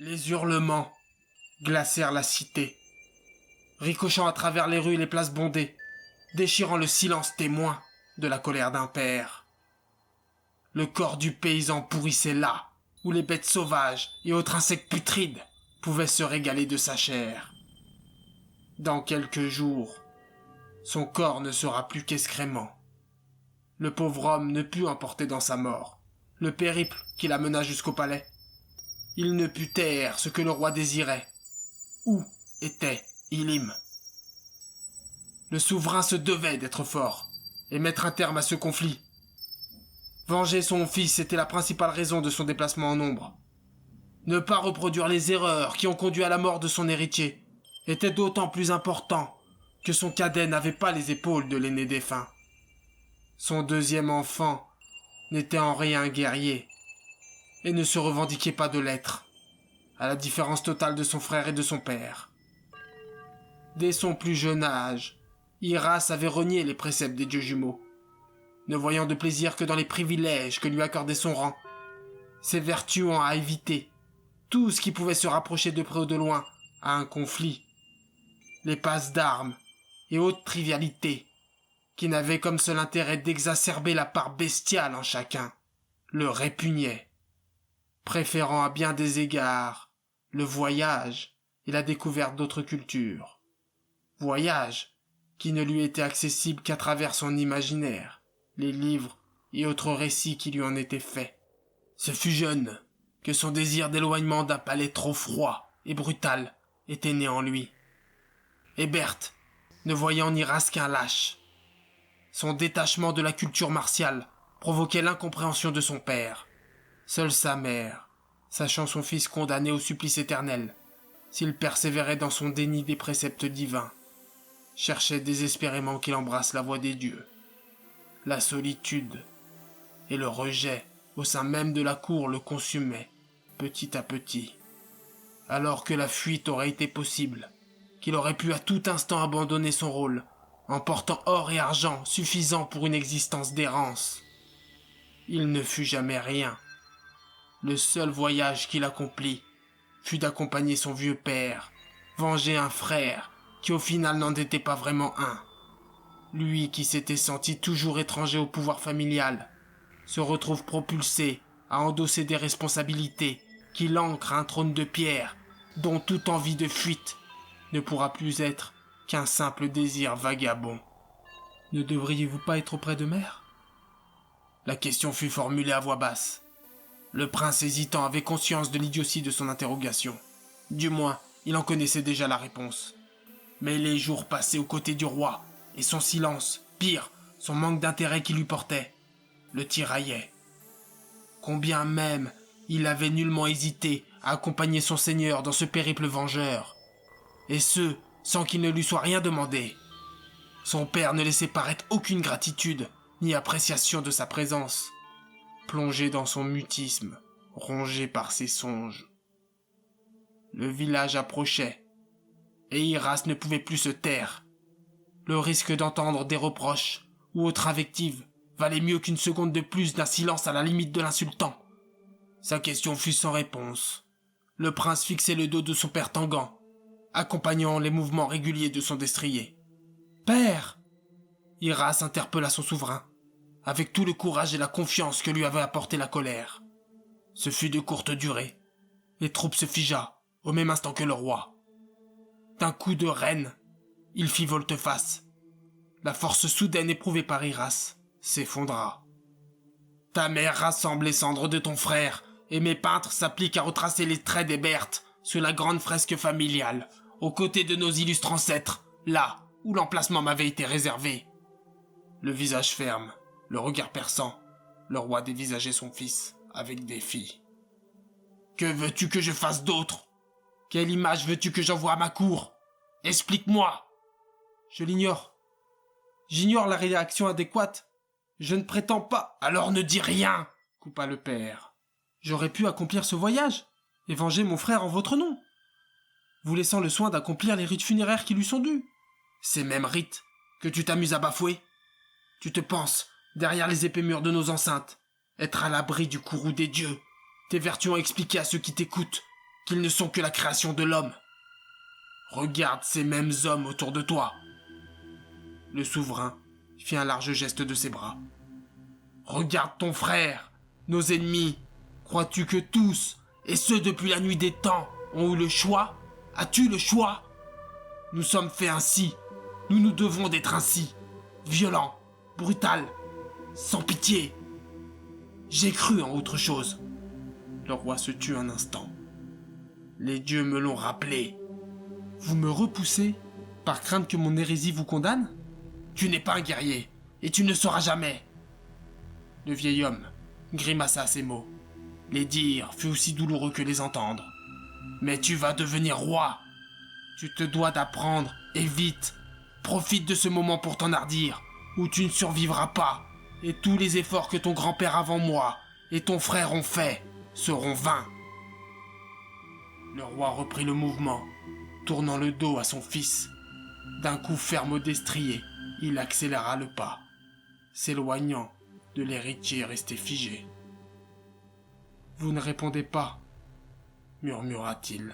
Les hurlements glacèrent la cité, ricochant à travers les rues et les places bondées, déchirant le silence témoin de la colère d'un père. Le corps du paysan pourrissait là, où les bêtes sauvages et autres insectes putrides pouvaient se régaler de sa chair. Dans quelques jours, son corps ne sera plus qu'excrément. Le pauvre homme ne put emporter dans sa mort le périple qui l'amena jusqu'au palais. Il ne put taire ce que le roi désirait. Où était Ilim? Le souverain se devait d'être fort et mettre un terme à ce conflit. Venger son fils était la principale raison de son déplacement en nombre. Ne pas reproduire les erreurs qui ont conduit à la mort de son héritier était d'autant plus important que son cadet n'avait pas les épaules de l'aîné défunt. Son deuxième enfant n'était en rien guerrier et ne se revendiquait pas de l'être, à la différence totale de son frère et de son père. Dès son plus jeune âge, Iras avait renié les préceptes des dieux jumeaux, ne voyant de plaisir que dans les privilèges que lui accordait son rang, s'évertuant à éviter tout ce qui pouvait se rapprocher de près ou de loin à un conflit. Les passes d'armes et autres trivialités, qui n'avaient comme seul intérêt d'exacerber la part bestiale en chacun, le répugnaient, préférant à bien des égards le voyage et la découverte d'autres cultures. Voyage qui ne lui était accessible qu'à travers son imaginaire, les livres et autres récits qui lui en étaient faits. Ce fut jeune que son désir d'éloignement d'un palais trop froid et brutal était né en lui. Et Berthe, ne voyant en Iras qu'un lâche, son détachement de la culture martiale provoquait l'incompréhension de son père. Seule sa mère, sachant son fils condamné au supplice éternel, s'il persévérait dans son déni des préceptes divins, cherchait désespérément qu'il embrasse la voie des dieux. La solitude et le rejet au sein même de la cour le consumaient, petit à petit. Alors que la fuite aurait été possible, qu'il aurait pu à tout instant abandonner son rôle, emportant or et argent suffisant pour une existence d'errance. Il ne fut jamais rien. Le seul voyage qu'il accomplit fut d'accompagner son vieux père, venger un frère qui au final n'en était pas vraiment un. Lui qui s'était senti toujours étranger au pouvoir familial, se retrouve propulsé à endosser des responsabilités qui l'ancrent à un trône de pierre dont toute envie de fuite ne pourra plus être qu'un simple désir vagabond. Ne devriez-vous pas être auprès de mère? La question fut formulée à voix basse. Le prince hésitant avait conscience de l'idiotie de son interrogation. Du moins, il en connaissait déjà la réponse. Mais les jours passés aux côtés du roi, et son silence, pire, son manque d'intérêt qui lui portait, le tiraillaient. Combien même il avait nullement hésité à accompagner son seigneur dans ce périple vengeur. Et ce, sans qu'il ne lui soit rien demandé. Son père ne laissait paraître aucune gratitude, ni appréciation de sa présence. Plongé dans son mutisme, rongé par ses songes. Le village approchait, et Iras ne pouvait plus se taire. Le risque d'entendre des reproches ou autres invectives valait mieux qu'une seconde de plus d'un silence à la limite de l'insultant. Sa question fut sans réponse. Le prince fixait le dos de son père Tanguan, accompagnant les mouvements réguliers de son destrier. « Père !» Iras interpella son souverain, avec tout le courage et la confiance que lui avait apporté la colère. Ce fut de courte durée. Les troupes se figea, au même instant que le roi. D'un coup de reine, il fit volte-face. La force soudaine éprouvée par Iras s'effondra. Ta mère rassemble les cendres de ton frère, et mes peintres s'appliquent à retracer les traits des Berthes sur la grande fresque familiale, aux côtés de nos illustres ancêtres, là où l'emplacement m'avait été réservé. Le visage ferme, le regard perçant, le roi dévisageait son fils avec défi. Que veux-tu que je fasse d'autre? Quelle image veux-tu que j'envoie à ma cour? Explique-moi. Je l'ignore. J'ignore la réaction adéquate. Je ne prétends pas. Alors ne dis rien, coupa le père. J'aurais pu accomplir ce voyage et venger mon frère en votre nom, vous laissant le soin d'accomplir les rites funéraires qui lui sont dus. Ces mêmes rites que tu t'amuses à bafouer. Tu te penses, derrière les épais murs de nos enceintes, être à l'abri du courroux des dieux, tes vertus ont expliqué à ceux qui t'écoutent qu'ils ne sont que la création de l'homme. Regarde ces mêmes hommes autour de toi. Le souverain fit un large geste de ses bras. Regarde ton frère, nos ennemis. Crois-tu que tous, et ceux depuis la nuit des temps, ont eu le choix? As-tu le choix? Nous sommes faits ainsi. Nous nous devons d'être ainsi. Violents, brutal, sans pitié. J'ai cru en autre chose. Le roi se tut un instant. Les dieux me l'ont rappelé. Vous me repoussez par crainte que mon hérésie vous condamne? Tu n'es pas un guerrier, et tu ne seras jamais. Le vieil homme grimaça à ces mots. Les dire fut aussi douloureux que les entendre. Mais tu vas devenir roi. Tu te dois d'apprendre, et vite. Profite de ce moment pour t'enhardir, ou tu ne survivras pas, et tous les efforts que ton grand-père avant moi et ton frère ont faits seront vains. Le roi reprit le mouvement, tournant le dos à son fils. D'un coup ferme au destrier, il accéléra le pas, s'éloignant de l'héritier resté figé. « Vous ne répondez pas, murmura-t-il.